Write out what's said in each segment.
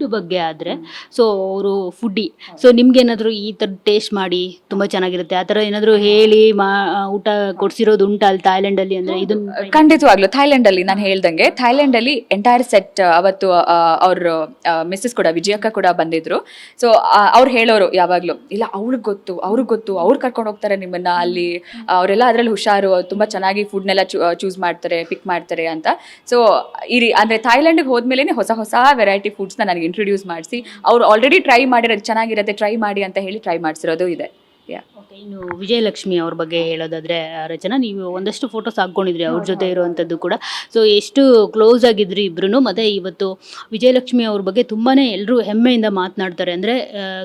Food ಬಗ್ಗೆ ಆದರೆ, so ಅವರು ಫುಡ್ಡಿ, ಸೊ ನಿಮ್ಗೆ ಏನಾದರೂ ಈ ಥರ ಟೇಸ್ಟ್ ಮಾಡಿ ತುಂಬ ಚೆನ್ನಾಗಿರುತ್ತೆ ಆ ಥರ ಏನಾದರೂ ಹೇಳಿ ಊಟ ಕೊಡ್ಸಿರೋದು ಉಂಟಾ ಅಲ್ಲಿ ಥಾಯ್ಲೆಂಡಲ್ಲಿ? ಅಂದರೆ ಇದನ್ನ ಖಂಡಿತವಾಗ್ಲು ಥೈಲ್ಯಾಂಡಲ್ಲಿ ನಾನು ಹೇಳ್ದಂಗೆ ಥೈಲ್ಯಾಂಡಲ್ಲಿ ಎಂಟೈರ್ ಸೆಟ್ ಅವತ್ತು ಅವ್ರ ಮಿಸ್ಸಸ್ ಕೂಡ ವಿಜಯಕ್ಕ ಕೂಡ ಬಂದಿದ್ರು. ಸೊ ಅವ್ರು ಹೇಳೋರು ಯಾವಾಗಲೂ, ಇಲ್ಲ ಅವ್ರಿಗೆ ಗೊತ್ತು ಅವ್ರು ಕರ್ಕೊಂಡು ಹೋಗ್ತಾರೆ ನಿಮ್ಮನ್ನ ಅಲ್ಲಿ, ಅವರೆಲ್ಲ ಅದರಲ್ಲಿ ಹುಷಾರು, ತುಂಬ ಚೆನ್ನಾಗಿ ಫುಡ್ನೆಲ್ಲ ಚೂಸ್ ಮಾಡ್ತಾರೆ, ಪಿಕ್ ಮಾಡ್ತಾರೆ ಅಂತ. ಸೊ ಅಂದರೆ ಥೈಲ್ಯಾಂಡಿಗೆ ಹೋದ್ಮೇಲೆ ಹೊಸ ಹೊಸ ವೆರೈಟಿ ಫುಡ್ಸ್ನ ನನಗೆ ಇಂಟ್ರೊಡ್ಯೂಸ್ ಮಾಡಿಸಿ, ಅವ್ರು ಆಲ್ರೆಡಿ ಟ್ರೈ ಮಾಡಿರೋದು ಚೆನ್ನಾಗಿರುತ್ತೆ, ಟ್ರೈ ಮಾಡಿ ಅಂತ ಹೇಳಿ ಟ್ರೈ ಮಾಡಿಸಿರೋದು ಇದೆ. ಓಕೆ, ಇನ್ನು ವಿಜಯಲಕ್ಷ್ಮಿ ಅವ್ರ ಬಗ್ಗೆ ಹೇಳೋದಾದ್ರೆ ರಚನಾ, ನೀವು ಒಂದಷ್ಟು ಫೋಟೋಸ್ ಹಾಕ್ಕೊಂಡಿದ್ರಿ ಅವ್ರ ಜೊತೆ ಇರುವಂಥದ್ದು ಕೂಡ. ಸೊ ಎಷ್ಟು ಕ್ಲೋಸ್ ಆಗಿದ್ರಿ ಇಬ್ರು. ಮತ್ತು ಇವತ್ತು ವಿಜಯಲಕ್ಷ್ಮಿ ಅವ್ರ ಬಗ್ಗೆ ತುಂಬಾ ಎಲ್ಲರೂ ಹೆಮ್ಮೆಯಿಂದ ಮಾತನಾಡ್ತಾರೆ. ಅಂದರೆ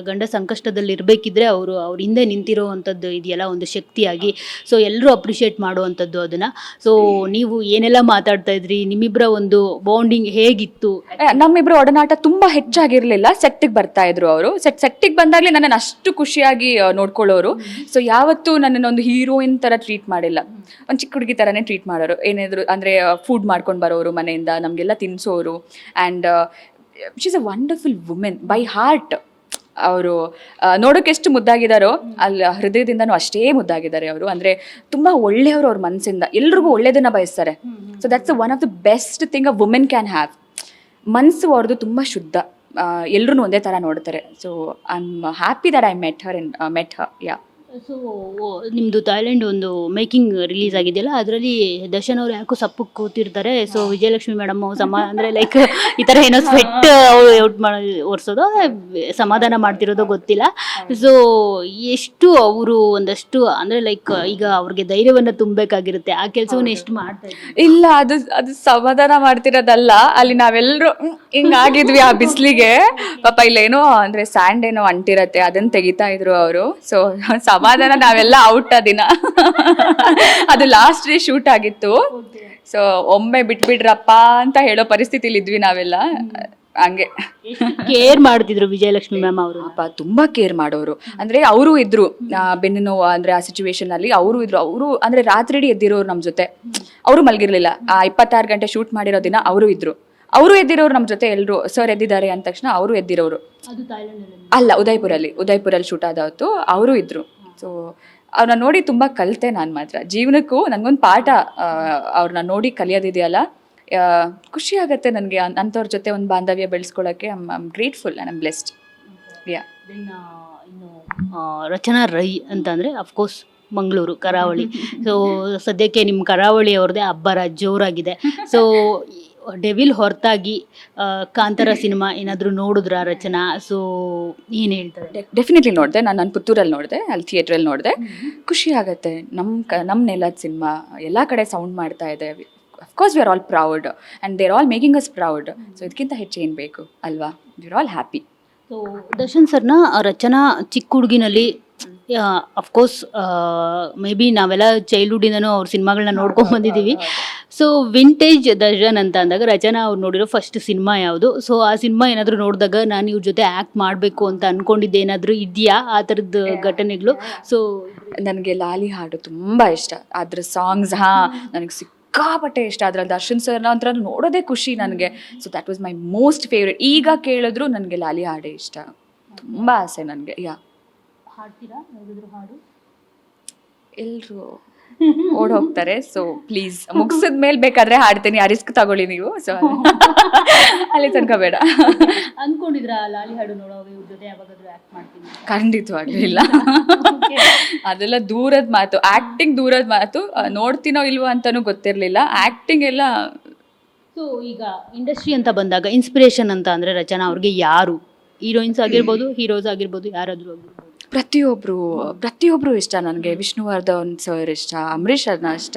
ಗಂಡ ಸಂಕಷ್ಟದಲ್ಲಿ ಇರಬೇಕಿದ್ರೆ ಅವ್ರ ಹಿಂದೆ ನಿಂತಿರೋವಂಥದ್ದು ಇದೆಯಲ್ಲ ಒಂದು ಶಕ್ತಿಯಾಗಿ, ಸೊ ಎಲ್ಲರೂ ಅಪ್ರಿಷಿಯೇಟ್ ಮಾಡುವಂಥದ್ದು ಅದನ್ನು. ಸೊ ನೀವು ಏನೆಲ್ಲ ಮಾತಾಡ್ತಾ ಇದ್ರಿ, ನಿಮ್ಮಿಬ್ಬರ ಒಂದು ಬಾಂಡಿಂಗ್ ಹೇಗಿತ್ತು? ನಮ್ಮಿಬ್ರು ಒಡನಾಟ ತುಂಬ ಹೆಚ್ಚಾಗಿರಲಿಲ್ಲ. ಸೆಟ್ಟಿಗೆ ಬರ್ತಾ ಇದ್ರು ಅವರು. ಸೆಟ್ಟಿಗೆ ಬಂದಾಗಲೇ ನನ್ನನ್ನು ಅಷ್ಟು ಖುಷಿಯಾಗಿ ನೋಡ್ಕೊಳ್ಳೋರು. ಸೊ ಯಾವತ್ತೂ ನನ್ನನ್ನೊಂದು ಹೀರೋಯಿನ್ ಥರ ಟ್ರೀಟ್ ಮಾಡಿಲ್ಲ, ಒಂದು ಚಿಕ್ಕ ಹುಡುಗಿ ಥರನೇ ಟ್ರೀಟ್ ಮಾಡೋರು. ಏನಾದರೂ ಅಂದರೆ ಫುಡ್ ಮಾಡ್ಕೊಂಡು ಬರೋರು ಮನೆಯಿಂದ, ನಮಗೆಲ್ಲ ತಿನ್ನಿಸೋರು. And she is a wonderful women by heart. ಅವರು ನೋಡೋಕೆ ಎಷ್ಟು ಮುದ್ದಾಗಿದ್ದಾರೋ ಅಲ್ಲಿ ಹೃದಯದಿಂದನೂ ಅಷ್ಟೇ ಮುದ್ದಾಗಿದ್ದಾರೆ ಅವರು. ಅಂದರೆ ತುಂಬ ಒಳ್ಳೆಯವರು, ಅವ್ರ ಮನಸ್ಸಿಂದ ಎಲ್ರಿಗೂ ಒಳ್ಳೆಯದನ್ನು ಬಯಸ್ತಾರೆ. So that's one of the best thing a women can have. ಮನಸ್ಸು ಅವ್ರದ್ದು ತುಂಬ ಶುದ್ಧ, ಎಲ್ಲರೂ ಒಂದೇ ಥರ ನೋಡ್ತಾರೆ. So I am happy that I met Har. Yeah. So ನಿಮ್ಮದು ಥಾಯ್ಲೆಂಡ್ ಒಂದು ಮೇಕಿಂಗ್ ರಿಲೀಸ್ ಆಗಿದೆಯಲ್ಲ, ಅದರಲ್ಲಿ ದರ್ಶನ್ ಅವ್ರು ಯಾಕೋ ಸಪ್ಪಕ್ಕೆ ಕೂತಿರ್ತಾರೆ. ಸೊ ವಿಜಯಲಕ್ಷ್ಮಿ ಮೇಡಮ್ ಅಂದರೆ ಲೈಕ್ ಈ ಥರ ಏನೋ ಸ್ವೆಟ್ ಔಟ್ ಒರೆಸೋದು ಸಮಾಧಾನ ಮಾಡ್ತಿರೋದು ಗೊತ್ತಿಲ್ಲ. ಸೊ ಎಷ್ಟು ಅವರು ಒಂದಷ್ಟು ಅಂದರೆ ಲೈಕ್ ಈಗ ಅವ್ರಿಗೆ ಧೈರ್ಯವನ್ನು ತುಂಬಬೇಕಾಗಿರುತ್ತೆ, ಆ ಕೆಲಸವನ್ನು ಎಷ್ಟು ಮಾಡ್ತಾ ಇದ್ದಾರೆ? ಇಲ್ಲ, ಅದು ಸಮಾಧಾನ ಮಾಡ್ತಿರೋದಲ್ಲ. ಅಲ್ಲಿ ನಾವೆಲ್ಲರೂ ಹಿಂಗಾಗಿದ್ವಿ ಆ ಬಿಸಿಲಿಗೆ. ಪಾಪ ಇಲ್ಲೇನೋ ಅಂದರೆ ಸ್ಯಾಂಡ್ ಏನೋ ಅಂಟಿರತ್ತೆ, ಅದನ್ನು ತೆಗಿತಾ ಇದ್ರು ಅವರು. ಸೊ ಸಮಾಧಾನ ನಾವೆಲ್ಲ ಔಟ್ ಆ ದಿನ. ಅದು ಲಾಸ್ಟ್ ಡೇ ಶೂಟ್ ಆಗಿತ್ತು. ಸೊ ಒಮ್ಮೆ ಬಿಟ್ಬಿಡ್ರಪ್ಪ ಅಂತ ಹೇಳೋ ಪರಿಸ್ಥಿತಿಲಿ ಇದ್ವಿ ನಾವೆಲ್ಲ. ಹಂಗೆ ಕೇರ್ ಮಾಡ್ತಿದ್ರು ವಿಜಯಲಕ್ಷ್ಮಿ ಮ್ಯಾಮ್ ಅವರು. ಪಾಪ ತುಂಬ ಕೇರ್ ಮಾಡೋರು. ಅಂದರೆ ಅವರು ಇದ್ರು ಬೆನ್ನು ನೋವು ಅಂದರೆ ಆ ಸಿಚುವೇಶನ್ ಅಲ್ಲಿ ಅವರು ಇದ್ರು. ಅವರು ಅಂದರೆ ರಾತ್ರಿ ಎದ್ದಿರೋರು ನಮ್ಮ ಜೊತೆ. ಅವರು ಮಲಗಿರ್ಲಿಲ್ಲ. ಆ 26 ಗಂಟೆ ಶೂಟ್ ಮಾಡಿರೋ ದಿನ ಅವರು ಇದ್ರು. ಅವರು ಎದ್ದಿರೋರು ನಮ್ಮ ಜೊತೆ. ಎಲ್ಲರೂ ಸರ್ ಎದ್ದಿದ್ದಾರೆ ಅಂದ ತಕ್ಷಣ ಅವರು ಎದ್ದಿರೋರು. ಅಲ್ಲ, ಉದಯ್ಪುರಲ್ಲಿ ಶೂಟ್ ಆದವತ್ತು ಅವರು ಇದ್ರು. ಸೊ ಅವ್ರನ್ನ ನೋಡಿ ತುಂಬ ಕಲಿತೆ ನಾನು. ಮಾತ್ರ ಜೀವನಕ್ಕೂ ನನಗೊಂದು ಪಾಠ ಅವ್ರನ್ನ ನೋಡಿ ಕಲಿಯೋದಿದೆಯಲ್ಲ, ಖುಷಿ ಆಗುತ್ತೆ ನನಗೆ ಅಂಥವ್ರ ಜೊತೆ ಒಂದು ಬಾಂಧವ್ಯ ಬೆಳೆಸ್ಕೊಳ್ಳೋಕ್ಕೆ. I am grateful and I am blessed. Yeah. ಇನ್ನು ರಚನಾ ರೈ ಅಂತಂದರೆ ಅಫ್ಕೋರ್ಸ್ ಮಂಗಳೂರು ಕರಾವಳಿ. ಸೊ ಸದ್ಯಕ್ಕೆ ನಿಮ್ಮ ಕರಾವಳಿ ಅವ್ರದ್ದೇ ಅಬ್ಬರ ಜೋರಾಗಿದೆ. ಸೊ ಡೆವಿಲ್ ಹೊರತಾಗಿ ಕಾಂತಾರ ಸಿನಿಮಾ ಏನಾದರೂ ನೋಡಿದ್ರಾ ರಚನಾ? ಸೊ ಏನು ಹೇಳ್ತಾರೆ? ಡೆಫಿನೆಟ್ಲಿ ನೋಡಿದೆ. ನಾನು ಪುತ್ತೂರಲ್ಲಿ ನೋಡಿದೆ, ಅಲ್ಲಿ ಥಿಯೇಟ್ರಲ್ಲಿ ನೋಡಿದೆ. ಖುಷಿ ಆಗುತ್ತೆ. ನಮ್ಮ ನೆಲದ ಸಿನಿಮಾ ಎಲ್ಲ ಕಡೆ ಸೌಂಡ್ ಮಾಡ್ತಾ ಇದೆ. Of course we are all proud and they are all making us proud. So ಇದಕ್ಕಿಂತ ಹೆಚ್ಚು ಏನು ಬೇಕು ಅಲ್ವಾ? We are all happy. So Darshan ಸರ್ನ ರಚನಾ ಚಿಕ್ಕ ಹುಡುಗಿನಲ್ಲಿ ಅಫ್ಕೋರ್ಸ್ ಮೇ ಬಿ ನಾವೆಲ್ಲ ಚೈಲ್ಡ್ಹುಡ್ಡಿಂದನೂ ಅವ್ರ ಸಿನಿಮಾಗಳನ್ನ ನೋಡ್ಕೊಂಡು ಬಂದಿದ್ದೀವಿ. ಸೊ ವಿಂಟೇಜ್ ದರ್ಶನ್ ಅಂತ ಅಂದಾಗ ರಚನಾ ಅವ್ರು ನೋಡಿರೋ ಫಸ್ಟ್ ಸಿನಿಮಾ ಯಾವುದು? ಸೊ ಆ ಸಿನಿಮಾ ಏನಾದರೂ ನೋಡಿದಾಗ ನಾನು ಇವ್ರ ಜೊತೆ ಆ್ಯಕ್ಟ್ ಮಾಡಬೇಕು ಅಂತ ಅಂದ್ಕೊಂಡಿದ್ದೆ ಏನಾದರೂ ಇದೆಯಾ ಆ ಥರದ್ದು ಘಟನೆಗಳು? ಸೊ ನನಗೆ ಲಾಲಿ ಹಾಡು ತುಂಬ ಇಷ್ಟ. ಅದ್ರ ಸಾಂಗ್ಸ್ ನನಗೆ ಸಿಕ್ಕಾಪಟ್ಟೆ ಇಷ್ಟ. ಅದ್ರಲ್ಲಿ ದರ್ಶನ್ ಸರ್ನ ಒಂಥರ ನೋಡೋದೇ ಖುಷಿ ನನಗೆ. So that was my most favourite. ಈಗ ಕೇಳಿದ್ರು ನನಗೆ ಲಾಲಿ ಹಾಡೇ ಇಷ್ಟ. ತುಂಬ ಆಸೆ ನನಗೆ. ಯಾ. ಹಾಡ್ತೀರಾ ಯಾವುದಾದ್ರೂ ಹಾಡು? ಎಲ್ಲರೂ ಓಡ್ ಹೋಗ್ತಾರೆ. ಸೊ ಪ್ಲೀಸ್ ಮುಗಿಸಿದ ಮೇಲೆ ಬೇಕಾದ್ರೆ ಹಾಡ್ತೀನಿ, ಆ ರಿಸ್ಕ್ ತಗೊಳ್ಳಿ ನೀವು. ಸೊ ಅಲ್ಲಿ ತನಕ ಬೇಡ. ಅನ್ಕೊಂಡಿದ್ರಾ ಲಾಲಿ ಹಾಡು ನೋಡೋವಾಗ ಇವ್ರ ಜೊತೆ ಯಾವಾಗಾದ್ರೂ ಆ್ಯಕ್ಟ್ ಮಾಡ್ತೀನಿ? ಖಂಡಿತವಾಗ್ಲೂ ಇಲ್ಲ. ಅದೆಲ್ಲ ದೂರದ ಮಾತು. ಆ್ಯಕ್ಟಿಂಗ್ ದೂರದ ಮಾತು. ನೋಡ್ತೀನೋ ಇಲ್ವೋ ಅಂತಲೂ ಗೊತ್ತಿರಲಿಲ್ಲ. ಆ್ಯಕ್ಟಿಂಗ್ ಎಲ್ಲ. ಸೊ ಈಗ ಇಂಡಸ್ಟ್ರಿ ಅಂತ ಬಂದಾಗ ಇನ್ಸ್ಪಿರೇಷನ್ ಅಂತ ಅಂದರೆ ರಚನಾ ಅವ್ರಿಗೆ ಯಾರು? ಹೀರೋಯಿನ್ಸ್ ಆಗಿರ್ಬೋದು, ಹೀರೋಸ್ ಆಗಿರ್ಬೋದು, ಯಾರಾದರೂ ಆಗಿರ್ಬೋದು? ಪ್ರತಿಯೊಬ್ಬರು ಇಷ್ಟ ನನಗೆ. ವಿಷ್ಣುವರ್ಧನ್ ಸರ್ ಇಷ್ಟ, ಅಂಬರೀಷ್ ಸರ್ನ ಇಷ್ಟ,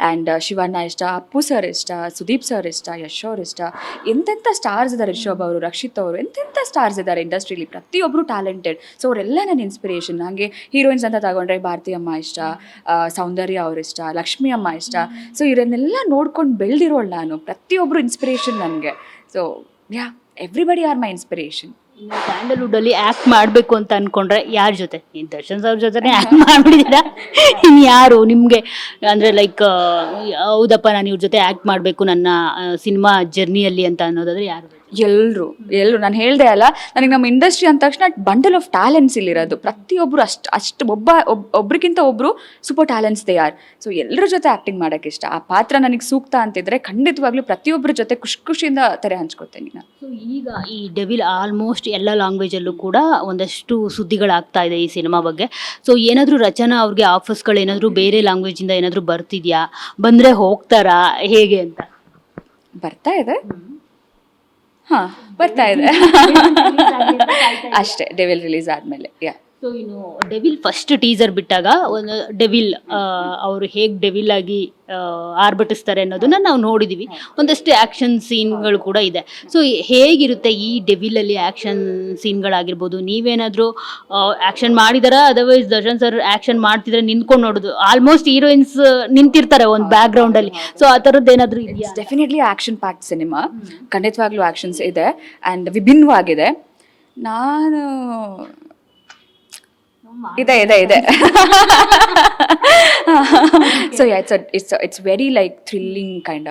ಆ್ಯಂಡ್ ಶಿವಣ್ಣ ಇಷ್ಟ, ಅಪ್ಪು ಸರ್ ಇಷ್ಟ, ಸುದೀಪ್ ಸರ್ ಇಷ್ಟ, ಯಶ್ ಅವ್ರು ಇಷ್ಟ. ಎಂತೆಂಥ ಸ್ಟಾರ್ಸ್ ಇದ್ದಾರೆ. ರಿಷಬ್ ಅವರು, ರಕ್ಷಿತ್ ಅವರು, ಎಂತೆಂಥ ಸ್ಟಾರ್ಸ್ ಇದ್ದಾರೆ ಇಂಡಸ್ಟ್ರೀಲಿ. ಪ್ರತಿಯೊಬ್ಬರು ಟ್ಯಾಲೆಂಟೆಡ್. ಸೊ ಅವರೆಲ್ಲ ನನ್ನ ಇನ್ಸ್ಪಿರೇಷನ್. ಹಾಗೆ ಹೀರೋಯಿನ್ಸ್ ಅಂತ ತಗೊಂಡ್ರೆ ಭಾರತಿ ಅಮ್ಮ ಇಷ್ಟ, ಸೌಂದರ್ಯ ಅವ್ರು ಇಷ್ಟ, ಲಕ್ಷ್ಮಿ ಅಮ್ಮ ಇಷ್ಟ. ಸೊ ಇವರನ್ನೆಲ್ಲ ನೋಡ್ಕೊಂಡು ಬೆಳೆದಿರೋಳು ನಾನು. ಪ್ರತಿಯೊಬ್ಬರು ಇನ್ಸ್ಪಿರೇಷನ್ ನನಗೆ. So yeah, everybody are my inspiration. ಇನ್ನು ಸ್ಯಾಂಡಲ್ವುಡಲ್ಲಿ ಆ್ಯಕ್ಟ್ ಮಾಡಬೇಕು ಅಂತ ಅಂದ್ಕೊಂಡ್ರೆ ಯಾರ ಜೊತೆ? ನೀನು ದರ್ಶನ್ ಅವ್ರ ಜೊತೆನೇ ಆ್ಯಕ್ಟ್ ಮಾಡಿಬಿಟ್ಟಿದ್ದೀರಾ, ಇನ್ನು ಯಾರು ನಿಮಗೆ ಅಂದರೆ ಲೈಕ್ ಹೌದಪ್ಪ ನಾನು ಇವ್ರ ಜೊತೆ ಆ್ಯಕ್ಟ್ ಮಾಡಬೇಕು ನನ್ನ ಸಿನಿಮಾ ಜರ್ನಿಯಲ್ಲಿ ಅಂತ ಅನ್ನೋದಾದರೆ ಯಾರು? ಎಲ್ಲರೂ ನಾನು ಹೇಳ್ದೆ ಅಲ್ಲ, ನನಗೆ ನಮ್ಮ ಇಂಡಸ್ಟ್ರಿ ಅಂದ ತಕ್ಷಣ ಬಂಡಲ್ ಆಫ್ ಟ್ಯಾಲೆಂಟ್ಸ್ ಇಲ್ಲಿರೋದು. ಪ್ರತಿಯೊಬ್ಬರು ಅಷ್ಟು ಒಬ್ರಿಗಿಂತ ಒಬ್ಬರು super talents they are. So ಎಲ್ಲರ ಜೊತೆ ಆ್ಯಕ್ಟಿಂಗ್ ಮಾಡೋಕ್ಕೆ ಇಷ್ಟ. ಆ ಪಾತ್ರ ನನಗೆ ಸೂಕ್ತ ಅಂತಿದ್ರೆ ಖಂಡಿತವಾಗ್ಲೂ ಪ್ರತಿಯೊಬ್ಬರ ಜೊತೆ ಖುಷಿಯಿಂದ ತೆರೆ ಹಂಚ್ಕೊತೀನಿ ನಾನು. ಸೊ ಈಗ ಈ ಡೆವಿಲ್ ಆಲ್ಮೋಸ್ಟ್ ಎಲ್ಲ ಲ್ಯಾಂಗ್ವೇಜಲ್ಲೂ ಕೂಡ ಒಂದಷ್ಟು ಸುದ್ದಿಗಳಾಗ್ತಾ ಇದೆ ಈ ಸಿನಿಮಾ ಬಗ್ಗೆ. ಸೊ ಏನಾದರೂ ರಚನಾ ಅವ್ರಿಗೆ ಆಫರ್ಸ್ಗಳು ಏನಾದರೂ ಬೇರೆ ಲ್ಯಾಂಗ್ವೇಜಿಂದ ಏನಾದರೂ ಬರ್ತಿದ್ಯಾ, ಬಂದರೆ ಹೋಗ್ತಾರಾ ಹೇಗೆ ಅಂತ? ಬರ್ತಾ ಇದೆ, ಹಾಂ ಬರ್ತಾ ಇದೆ ಅಷ್ಟೇ. ಡೆವಿಲ್ ರಿಲೀಸ್ ಆದಮೇಲೆ ಸೊ ಇನ್ನು ಡೆವಿಲ್ ಫಸ್ಟ್ ಟೀಸರ್ ಬಿಟ್ಟಾಗ ಒಂದು ಡೆವಿಲ್ ಅವರು ಹೇಗೆ ಡೆವಿಲ್ ಆಗಿ ಆರ್ಭಟಿಸ್ತಾರೆ ಅನ್ನೋದನ್ನ ನಾವು ನೋಡಿದ್ದೀವಿ. ಒಂದಷ್ಟು ಆ್ಯಕ್ಷನ್ ಸೀನ್ಗಳು ಕೂಡ ಇದೆ. ಸೊ ಹೇಗಿರುತ್ತೆ ಈ ಡೆವಿಲಲ್ಲಿ ಆ್ಯಕ್ಷನ್ ಸೀನ್ಗಳಾಗಿರ್ಬೋದು? ನೀವೇನಾದರೂ ಆ್ಯಕ್ಷನ್ ಮಾಡಿದಾರಾ? ಅದರ್ವೈಸ್ ದರ್ಶನ್ ಸರ್ ಆ್ಯಕ್ಷನ್ ಮಾಡ್ತಿದ್ರೆ ನಿಂತ್ಕೊಂಡು ನೋಡೋದು? ಆಲ್ಮೋಸ್ಟ್ ಹೀರೋಯಿನ್ಸ್ ನಿಂತಿರ್ತಾರೆ ಒಂದು ಬ್ಯಾಕ್ಗ್ರೌಂಡಲ್ಲಿ. ಸೊ ಆ ಥರದ್ದು ಏನಾದರೂ ಇದೆಯಾ? ಡೆಫಿನೆಟ್ಲಿ ಆ್ಯಕ್ಷನ್ ಪ್ಯಾಕ್ಡ್ ಸಿನಿಮಾ, ಖಂಡಿತವಾಗ್ಲೂ ಆ್ಯಕ್ಷನ್ಸ್ ಇದೆ ಆ್ಯಂಡ್ ವಿಭಿನ್ನವಾಗಿದೆ. ನಾನು ಇದೆ so it's very like thrilling kind.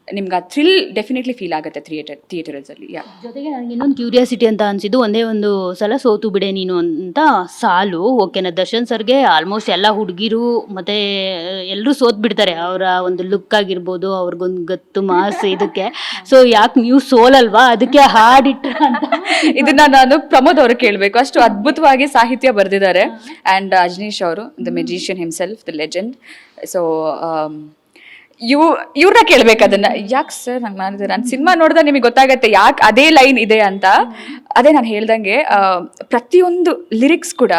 ನಿಮ್ಗೆ ಆ ಥ್ರಿಲ್ ಡೆಫಿನೆಟ್ಲಿ ಫೀಲ್ ಆಗುತ್ತೆ ಥಿಯೇಟರ್ಸಲ್ಲಿ. ಜೊತೆಗೆ ನನಗೆ ಇನ್ನೊಂದು ಕ್ಯೂರಿಯಾಸಿಟಿ ಅಂತ ಅನಿಸಿದ್ದು, ಒಂದೇ ಒಂದು ಸಲ ಸೋತು ಬಿಡೆ ನೀನು ಅಂತ ಸಾಲು ಓಕೆನಾ, ದರ್ಶನ್ ಸರ್ಗೆ ಆಲ್ಮೋಸ್ಟ್ ಎಲ್ಲ ಹುಡುಗಿರು ಮತ್ತು ಎಲ್ಲರೂ ಸೋತ್ ಬಿಡ್ತಾರೆ ಅವರ ಒಂದು ಲುಕ್ ಆಗಿರ್ಬೋದು, ಅವ್ರಿಗೊಂದು ಗತ್ತು ಮಾಸ್ ಇದಕ್ಕೆ. ಸೊ ಯಾಕೆ ನೀವು ಸೋಲಲ್ವಾ, ಅದಕ್ಕೆ ಹಾಡಿಟ್ರ ಅಂತ? ಇದನ್ನ ನಾನು ಪ್ರಮೋದ್ ಅವ್ರಿಗೆ ಕೇಳಬೇಕು, ಅಷ್ಟು ಅದ್ಭುತವಾಗಿ ಸಾಹಿತ್ಯ ಬರೆದಿದ್ದಾರೆ. ಆ್ಯಂಡ್ ಅಜನೀಶ್ ಅವರು, the magician himself, the legend. So ಇವ್ರನ್ನ ಕೇಳ್ಬೇಕು ಅದನ್ನ. ಯಾಕೆ ಸರ್ ನಂಗೆ ಮಾಡಿದ್ರೆ, ನಾನು ಸಿನಿಮಾ ನೋಡಿದ್ರೆ ನಿಮಗೆ ಗೊತ್ತಾಗತ್ತೆ ಯಾಕೆ ಅದೇ ಲೈನ್ ಇದೆ ಅಂತ. ಅದೇ ನಾನು ಹೇಳ್ದಂಗೆ ಪ್ರತಿಯೊಂದು ಲಿರಿಕ್ಸ್ ಕೂಡ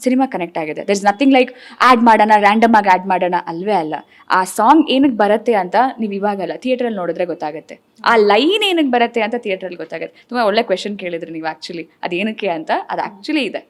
ಸಿನಿಮಾ ಕನೆಕ್ಟ್ ಆಗಿದೆ. There is nothing like add ಮಾಡೋಣ, ರ್ಯಾಂಡಮ್ ಆಗಿ ಆ್ಯಡ್ ಮಾಡೋಣ, ಅಲ್ವೇ ಅಲ್ಲ. ಆ ಸಾಂಗ್ ಏನಕ್ಕೆ ಬರುತ್ತೆ ಅಂತ ನೀವು ಇವಾಗಲ್ಲ ಥಿಯೇಟ್ರಲ್ಲಿ ನೋಡಿದ್ರೆ ಗೊತ್ತಾಗುತ್ತೆ. ಆ ಲೈನ್ ಏನಕ್ಕೆ ಬರುತ್ತೆ ಅಂತ ಥಿಯೇಟ್ರಲ್ಲಿ ಗೊತ್ತಾಗುತ್ತೆ. ತುಂಬ ಒಳ್ಳೆ ಕ್ವೆಶನ್ ಕೇಳಿದ್ರಿ ನೀವು. ಆ್ಯಕ್ಚುಲಿ ಅದೇನಕ್ಕೆ ಅಂತ, ಅದು ಆ್ಯಕ್ಚುಲಿ ಇದೆ.